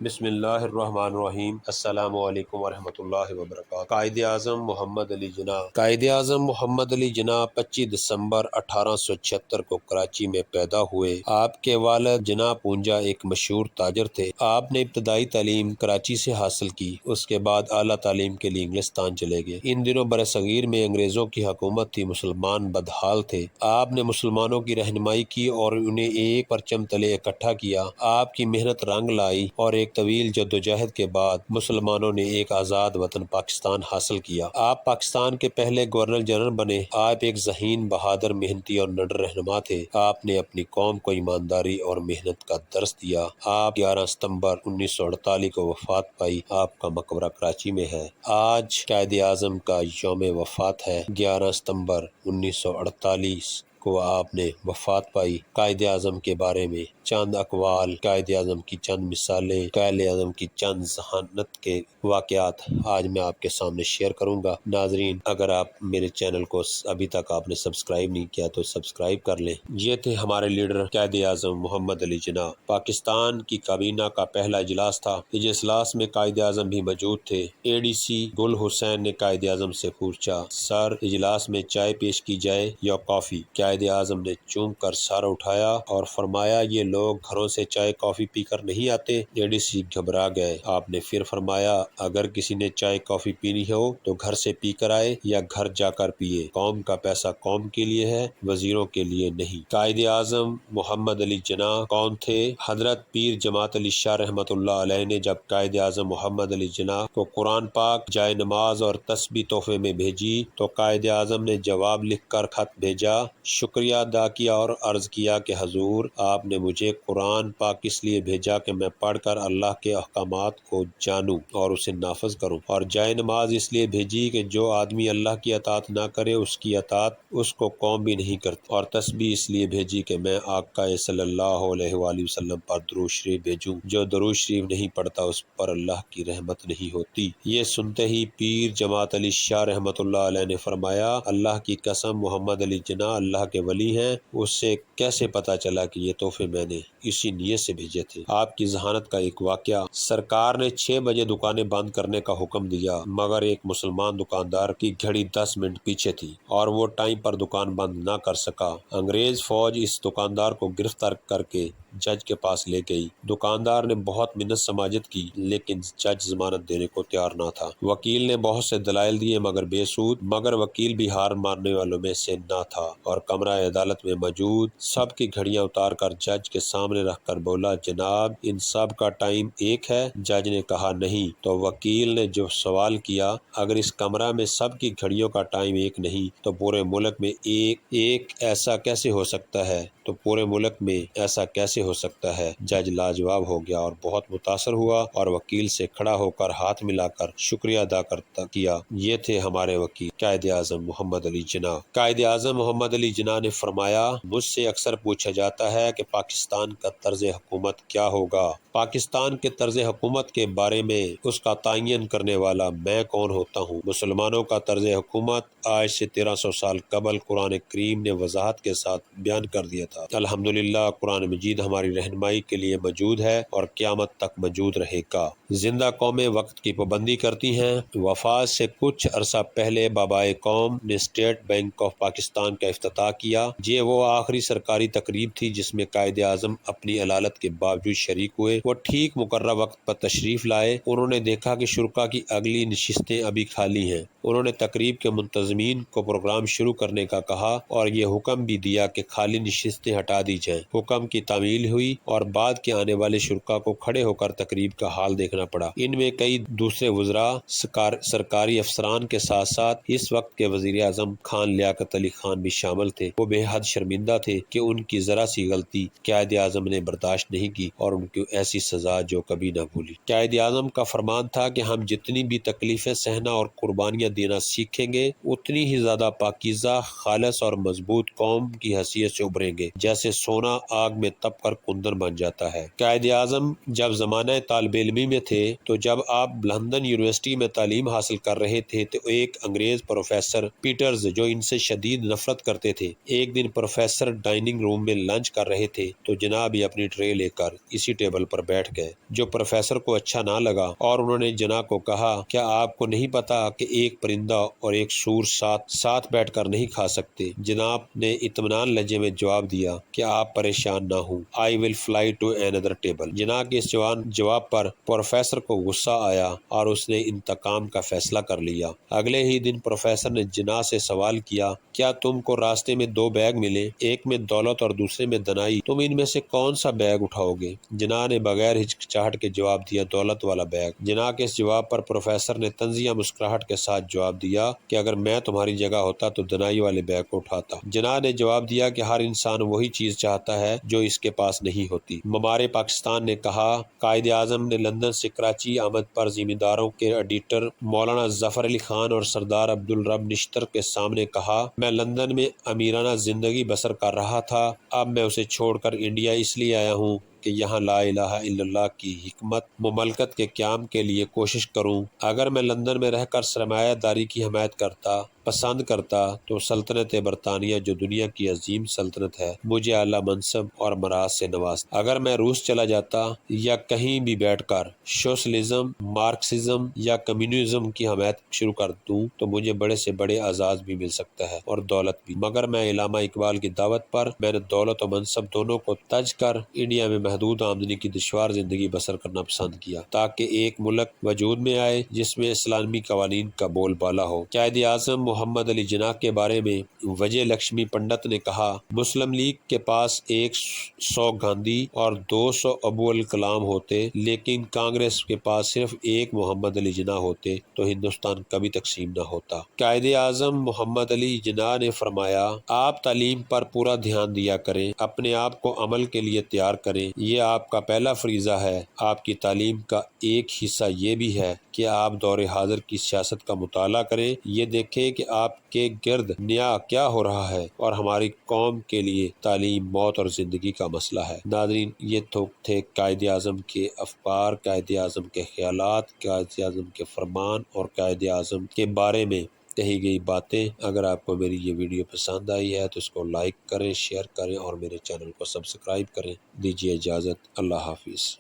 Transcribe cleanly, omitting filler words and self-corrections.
بسم اللہ الرحمن الرحیم۔ السلام علیکم ورحمۃ اللہ وبرکاتہ۔ قائد اعظم محمد علی جناح۔ قائد اعظم محمد علی جناح 25 دسمبر 1876 کو کراچی میں پیدا ہوئے۔ آپ کے والد جناح پونجا ایک مشہور تاجر تھے۔ آپ نے ابتدائی تعلیم کراچی سے حاصل کی، اس کے بعد اعلیٰ تعلیم کے لیے انگلستان چلے گئے۔ ان دنوں برصغیر میں انگریزوں کی حکومت تھی، مسلمان بدحال تھے۔ آپ نے مسلمانوں کی رہنمائی کی اور انہیں ایک پرچم تلے اکٹھا کیا۔ آپ کی محنت رنگ لائی اور ایک طویل جدوجہد کے بعد مسلمانوں نے ایک آزاد وطن پاکستان حاصل کیا۔ آپ پاکستان کے پہلے گورنر جنرل بنے۔ آپ ایک ذہین، بہادر، محنتی اور نڈر رہنما تھے۔ آپ نے اپنی قوم کو ایمانداری اور محنت کا درس دیا۔ آپ 11 ستمبر 1948 کو وفات پائی۔ آپ کا مقبرہ کراچی میں ہے۔ آج قائد اعظم کا یوم وفات ہے۔ 11 ستمبر 1948 کو آپ نے وفات پائی۔ قائد اعظم کے بارے میں چند اقوال، قائد اعظم کی چند مثالیں، قائد اعظم کی چند ذہانت کے واقعات آج میں آپ کے سامنے شیئر کروں گا۔ ناظرین، اگر آپ میرے چینل کو ابھی تک آپ نے سبسکرائب نہیں کیا تو سبسکرائب کر لیں۔ یہ تھے ہمارے لیڈر قائد اعظم محمد علی جناح۔ پاکستان کی کابینہ کا پہلا اجلاس تھا۔ اس اجلاس میں قائد اعظم بھی موجود تھے۔ اے ڈی سی گل حسین نے قائد اعظم سے پوچھا، سر، اجلاس میں چائے پیش کی جائے یا کافی؟ قائد اعظم نے چونک کر سر اٹھایا اور فرمایا، یہ لوگ گھروں سے چائے کافی پی کر نہیں آتے۔ اے ڈی سی گھبرا گئے۔ آپ نے پھر فرمایا، اگر کسی نے چائے کافی پینی ہو تو گھر سے پی کر آئے یا گھر جا کر پیے۔ قوم کا پیسہ قوم کے لیے ہے، وزیروں کے لیے نہیں۔ قائد اعظم محمد علی جناح کون تھے؟ حضرت پیر جماعت علی شاہ رحمۃ اللہ علیہ نے جب قائد اعظم محمد علی جناح کو قرآن پاک، جائے نماز اور تسبیح تحفے میں بھیجی تو قائد اعظم نے جواب لکھ کر خط بھیجا، شکریہ ادا کیا اور عرض کیا کہ حضور، آپ نے مجھے قرآن پاک اس لیے بھیجا کہ میں پڑھ کر اللہ کے احکامات کو جانوں اور اسے نافذ کروں، اور جائے نماز اس لیے بھیجی کہ جو آدمی اللہ کی اطاعت نہ کرے اس کی اطاعت اس کو قوم بھی نہیں کرتی، اور تسبیح اس لیے بھیجی کہ میں آقا صلی اللہ علیہ وآلہ وسلم پر درود شریف بھیجوں، جو درود شریف نہیں پڑھتا اس پر اللہ کی رحمت نہیں ہوتی۔ یہ سنتے ہی پیر جماعت علی شاہ رحمۃ اللہ علیہ نے فرمایا، اللہ کی قسم، محمد علی جناح اللہ کے ولی ہیں، اس سے کیسے پتا چلا کہ یہ تحفے میں نے اسی نیت سے بھیجے تھے؟ آپ کی ذہانت کا ایک واقعہ، سرکار نے 6 بجے دکانیں بند کرنے کا حکم دیا، مگر ایک مسلمان دکاندار کی گھڑی 10 منٹ پیچھے تھی اور وہ ٹائم پر دکان بند نہ کر سکا۔ انگریز فوج اس دکاندار کو گرفتار کر کے جج کے پاس لے گئی۔ دکاندار نے بہت منت سماجت کی لیکن جج ضمانت دینے کو تیار نہ تھا۔ وکیل نے بہت سے دلائل دیے مگر بے سود، مگر وکیل بھی ہار ماننے والوں میں سے نہ تھا اور کمرہ عدالت میں موجود سب کی گھڑیاں اتار کر جج کے سامنے رکھ کر بولا، جناب، ان سب کا ٹائم ایک ہے؟ جج نے کہا نہیں۔ تو وکیل نے جو سوال کیا، اگر اس کمرہ میں سب کی گھڑیوں کا ٹائم ایک نہیں تو پورے ملک میں ایک ایسا کیسے ہو سکتا ہے؟ تو پورے ملک میں ایسا کیسے ہو سکتا ہے؟ جج لاجواب ہو گیا اور بہت متاثر ہوا اور وکیل سے کھڑا ہو کر ہاتھ ملا کر شکریہ ادا کیا۔ یہ تھے ہمارے وکیل قائد اعظم محمد علی جناح۔ قائد اعظم محمد علی جناح نے فرمایا، مجھ سے اکثر پوچھا جاتا ہے کہ پاکستان کا طرز حکومت کیا ہوگا۔ پاکستان کے طرز حکومت کے بارے میں اس کا تعین کرنے والا میں کون ہوتا ہوں؟ مسلمانوں کا طرز حکومت آج سے 1300 سال قبل قرآن کریم نے وضاحت کے ساتھ بیان کر دیا تھا۔ الحمدللہ، قرآن مجید ہماری رہنمائی کے لیے موجود ہے اور قیامت تک موجود رہے گا۔ زندہ قومیں وقت کی پابندی کرتی ہیں۔ وفات سے کچھ عرصہ پہلے بابائے قوم نے اسٹیٹ بینک آف پاکستان کا افتتاح کیا۔ یہ وہ آخری سرکاری تقریب تھی جس میں قائد اعظم اپنی علالت کے باوجود شریک ہوئے۔ وہ ٹھیک مقررہ وقت پر تشریف لائے۔ انہوں نے دیکھا کہ شرکاء کی اگلی نشستیں ابھی خالی ہیں۔ انہوں نے تقریب کے منتظمین کو پروگرام شروع کرنے کا کہا اور یہ حکم بھی دیا کہ خالی نشستیں ہٹا دی جائیں۔ حکم کی تعمیل ہوئی اور بعد کے آنے والے شرکاء کو کھڑے ہو کر تقریب کا حال دیکھنا پڑا۔ ان میں کئی دوسرے وزراء، سرکاری افسران کے ساتھ ساتھ اس وقت کے وزیر اعظم خان لیاقت علی خان بھی شامل تھے۔ وہ بے حد شرمندہ تھے کہ ان کی ذرا سی غلطی قائد اعظم نے برداشت نہیں کی اور ان کی ایسی سزا جو کبھی نہ بھولی۔ قائد اعظم کا فرمان تھا کہ ہم جتنی بھی تکلیفیں سہنا اور قربانیاں دینا سیکھیں گے اتنی ہی زیادہ پاکیزہ، خالص اور مضبوط قوم کی حیثیت سے ابھریں گے۔ جیسے سونا آگ میں تپ کر پر کندن بن جاتا ہے۔ قائد اعظم جب زمانہ طالب علمی میں تھے تو جب آپ لندن یونیورسٹی میں تعلیم حاصل کر رہے تھے تو ایک انگریز پروفیسر پیٹرز جو ان سے شدید نفرت کرتے تھے، ایک دن پروفیسر ڈائننگ روم میں لنچ کر رہے تھے تو جناب یہ اپنی ٹرے لے کر اسی ٹیبل پر بیٹھ گئے، جو پروفیسر کو اچھا نہ لگا اور انہوں نے جناب کو کہا کیا آپ کو نہیں پتا کہ ایک پرندہ اور ایک سور ساتھ بیٹھ کر نہیں کھا سکتے؟ جناب نے اطمینان لہجے میں جواب دیا کہ آپ پریشان نہ ہوں، I will fly to another table۔ جناب کے اس جواب پر پروفیسر کو غصہ آیا اور اس نے انتقام کا فیصلہ کر لیا۔ اگلے ہی دن پروفیسر نے جناح سے سوال کیا کیا تم کو راستے میں 2 بیگ ملے، ایک میں دولت اور دوسرے میں دنائی، تم ان میں سے کون سا بیگ اٹھاؤ گے؟ جناح نے بغیر ہچکچاہٹ کے جواب دیا دولت والا بیگ۔ جناح کے اس جواب پر پروفیسر نے طنزیہ مسکراہٹ کے ساتھ جواب دیا کہ اگر میں تمہاری جگہ ہوتا تو دنائی والے بیگ کو اٹھاتا۔ جناح نے جواب دیا کہ ہر انسان وہی چیز چاہتا ہے جو اس کے پاس نہیں ہوتی۔ ممار پاکستان نے کہا قائد اعظم نے لندن سے کراچی آمد پر زمینداروں کے ایڈیٹر مولانا ظفر علی خان اور سردار عبدالرب نشتر کے سامنے کہا میں لندن میں امیرانہ زندگی بسر کر رہا تھا، اب میں اسے چھوڑ کر انڈیا اس لیے آیا ہوں کہ یہاں لا الہ الا اللہ کی حکمت مملکت کے قیام کے لیے کوشش کروں۔ اگر میں لندن میں رہ کر سرمایہ داری کی حمایت پسند کرتا تو سلطنت برطانیہ جو دنیا کی عظیم سلطنت ہے مجھے اعلیٰ منصب اور مراعات سے نوازتا۔ اگر میں روس چلا جاتا یا کہیں بھی بیٹھ کر سوشلزم، مارکسزم یا کمیونزم کی حمایت شروع کر دوں تو مجھے بڑے سے بڑے اعزاز بھی مل سکتا ہے اور دولت بھی، مگر میں علامہ اقبال کی دعوت پر میں نے دولت و منصب دونوں کو تج کر انڈیا میں محدود آمدنی کی دشوار زندگی بسر کرنا پسند کیا تاکہ ایک ملک وجود میں آئے جس میں اسلامی قوانین کا بول بالا ہو۔ قائد اعظم محمد علی جناح کے بارے میں وجے لکشمی پنڈت نے کہا مسلم لیگ کے پاس 100 گاندھی اور 200 ابو الکلام ہوتے لیکن کانگریس کے پاس صرف ایک محمد علی جناح ہوتے تو ہندوستان کبھی تقسیم نہ ہوتا۔ قائد اعظم محمد علی جناح نے فرمایا آپ تعلیم پر پورا دھیان دیا کریں، اپنے آپ کو عمل کے لیے تیار کریں، یہ آپ کا پہلا فریضہ ہے۔ آپ کی تعلیم کا ایک حصہ یہ بھی ہے کہ آپ دور حاضر کی سیاست کا مطالعہ کریں، یہ دیکھیں کہ آپ کے گرد نیا کیا ہو رہا ہے اور ہماری قوم کے لیے تعلیم موت اور زندگی کا مسئلہ ہے۔ ناظرین، یہ تھے قائد اعظم کے افکار، قائد اعظم کے خیالات، قائد اعظم کے فرمان اور قائد اعظم کے بارے میں کہی گئی باتیں۔ اگر آپ کو میری یہ ویڈیو پسند آئی ہے تو اس کو لائک کریں، شیئر کریں اور میرے چینل کو سبسکرائب کریں۔ دیجیے اجازت، اللہ حافظ۔